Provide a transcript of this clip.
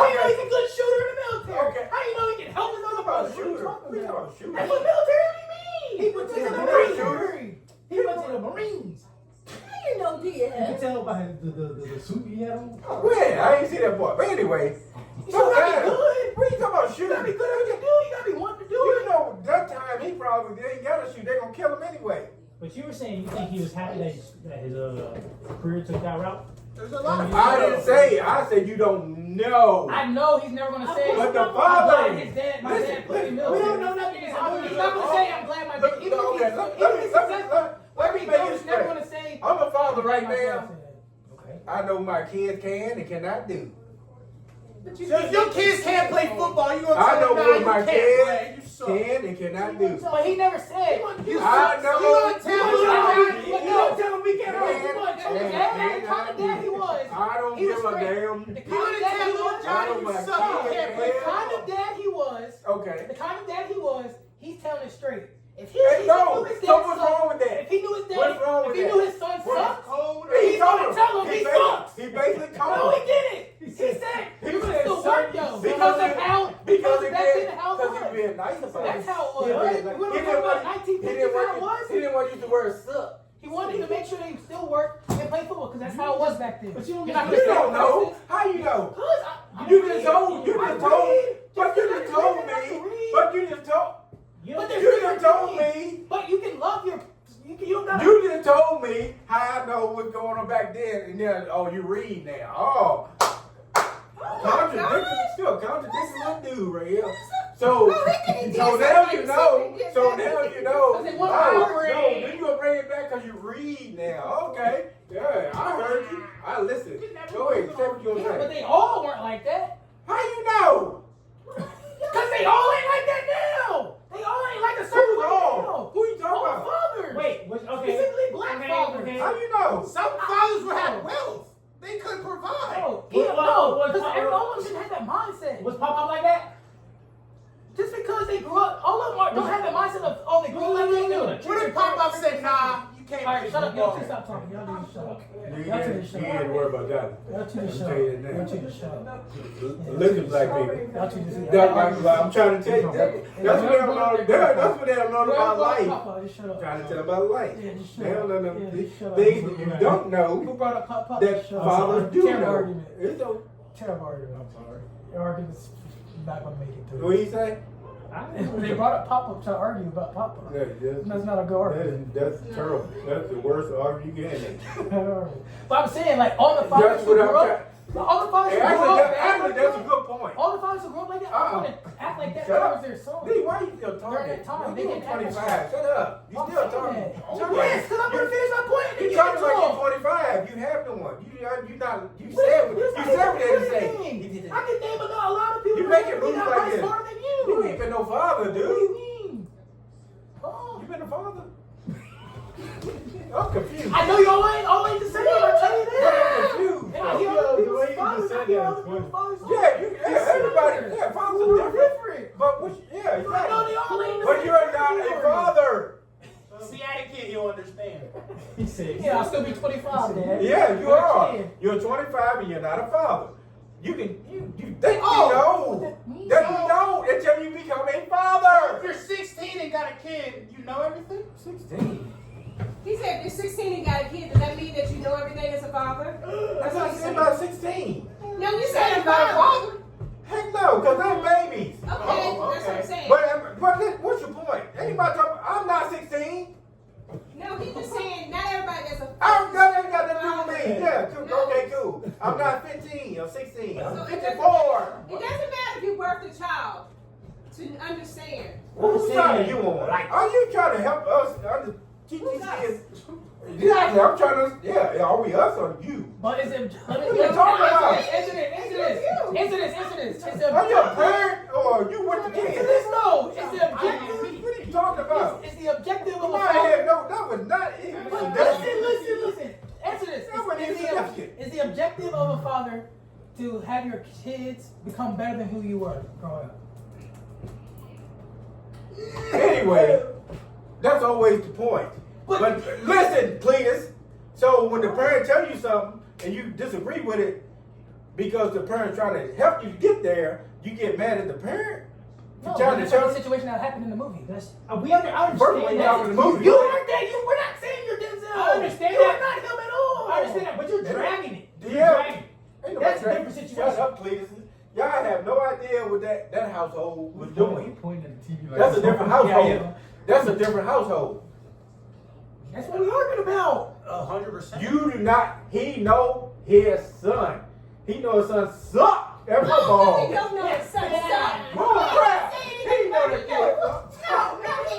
How you know he's a good shooter in the military? Okay. How you know he can help his other brothers? Shooter. That's what military mean. He went to the Marines. He went to the Marines. How you know You DL? can tell by the suit he had on. When? I ain't see that boy. But anyway. You gotta be good. What you talking about You shooting? gotta be good at what you do. You gotta be wanting to do You it. know, that time he probably they ain't gotta shoot. They gonna kill him anyway. But you were saying you think he was happy that his career took that route? There's a lot of I didn't say it. I said you don't know. I know he's never gonna say. But the I'm father- glad his dad, my dad played in we military. don't know nothing. He's not gonna say I'm glad my dad. Even if he's Let wherever me he make goes, it he's never straight. gonna say. I'm a father right my dad now. said that. Okay. I know my kids can and cannot do. So if your kids can't play football, you gonna I tell know them, what nah, my you can't play. kids You suck. can and cannot do. But he never said. I know. You gonna tell him You no. tell him we can't No, play. the kind of dad he was. I don't He was give a straight. damn. The kind of dad he was. I know my The kids kind of dad he was. Okay. The kind of dad he was. He's telling it straight. If he, Hey, no. knew his So dad what's sucked, wrong with that? if he knew his dad, What's wrong with if he that? knew his son sucked, He he's told gonna him. tell him he sucks. He basically told No, him. he didn't. He said he you can said still son, work though. because Because of he- how because he back being, then how it because he was. being nice about it. That's how it was. He being Right? like- We he don't didn't talk about want- 1950s he didn't how it want- was. He didn't want to use the word suck. He wanted to make sure they still work and play football because that's how it was back then. But you don't You're get- not You gonna say don't know. racist. How you know? Cause You just told. You I just told. read. But you just told I can me. read. But you just told. But there's You different just told things. me. But you can love your. You don't gotta. You just told me how I know what's going on back then, and then you read now. Oh, contradiction, still contradiction, what dude right here. So, so now you know. So now you know. I said, what Oh, I read. no, then you gonna bring it back because you read now. Okay, yeah, I heard you. I listened. Go ahead, say what you Yeah, gonna but say. they all weren't like that. How you know? Cause they all ain't like that now. They all ain't like a certain Who's way all? now. Who you talking All about? fathers. Wait, okay. Specifically black Okay, fathers. okay. How you know? Some fathers would have wealth. They couldn't provide. No, What- what- because what- all of them didn't have that mindset. Was Pop like that? Just because they grew up, all of them don't have that mindset of, oh, they grew up like that. What if Pop-Up said, nah, you can't All right, play shut up. Y'all football? two stop talking. Y'all need to shut up. You Y'all two ain't need to shut you ain't up. worried about that. Y'all two need to I'm shut up. telling you that. Y'all two need to shut up. Listen, black people. Y'all two need to That's like I'm trying to tell you. That's what they don't know. That's what they don't know about life. Papa, just shut up. Trying to tell about life. Yeah, just shut They don't up. know Yeah, the just shut up. things that you don't Who know brought up Papa? that Shut up. fathers do Terrible know. argument. It's no. Terrible argument. I'm sorry. Your argument's not gonna make it through. What you say? They brought up Papa to argue about Papa. Yeah, That's not a good argument. that's terrible. That's the worst argument you can have. But I'm saying, like, all the fathers That's who what I'm grew up, all the fathers who grew up, Actually, that's a good point. all the fathers who grew up like that, I'm gonna act like that. Shut That up. was their son. D, why you still talking? During that time, they You didn't have 25. Shut up. You I'm still saying talking. that. Talking Yes, like- because I'm gonna finish my point. You talking like you're 25. You have the one. You not. You said what you said what they say. I can name a lot of people. You make it that move are like this. smarter than you. You ain't been no father, What do dude. you mean? Oh. You been a father? I'm confused. I know you always the same. I tell you that. I'm confused. And I hear Yo, other the people's way you fathers. just I said hear that other is people's fathers. Everybody, fathers We're are different. different. But which, yeah, I know exactly. they all ain't the But same. you're not a father. See, I ain't kid, you'll understand. He said. Yeah, I'll still be 25, Dad. Yeah, you You're a are. kid. You're 25 and you're not a father. You think Oh, you know that means that so. you know until you become a If father. you're 16 and got a kid, you know everything? 16. He said if you're 16 and got a kid, does that mean that you know everything as a father? That's what I said about 16. No, you Said said a about a father. father? Heck no, because they're babies. Okay, Oh, that's what I'm okay. saying. But what's your point? Anybody talking? I'm not 16. No, he's just saying not everybody that's a I've got that got to do with me. Yeah, cool. Okay, cool. I'm not 15 or 16. So I'm it 54. It doesn't matter if you birthed a child to understand. Who's trying to you on? Like, are you trying to help us teach these kids? Exactly. I'm trying to. Yeah. Are we us or you? But is it? What are you talking about? Answer this. Are you a parent or you with the Answer kids? this. No. It's the What objective. are you talking about? It's the objective of Come a on father. here. No, that was not it. Listen. Answer this. That wasn't even significant. Is the objective of a father to have your kids become better than who you were growing up? Anyway, that's always the point. But listen, Cletus. So when the parent tell you something and you disagree with it, because the parent trying to help you get there, you get mad at the parent. No, trying to that's tell not the situation that happened in the movie. That's I understand First one, y'all in the movie. You aren't that. We're not saying you're Denzel. I understand You're that. not him at all. I understand that, but you're dragging it. You're Yeah. dragging it. Ain't nobody That's a trying- different Shut situation. up, please. Y'all have no idea what that household was doing. Pointing at the TV like That's a different household. Yeah. That's a different household. That's what we're arguing about. 100%. You do not. He know his son. He know his son suck at No, football. he don't know his son suck. Bull crap. He He know the didn't kid. No, he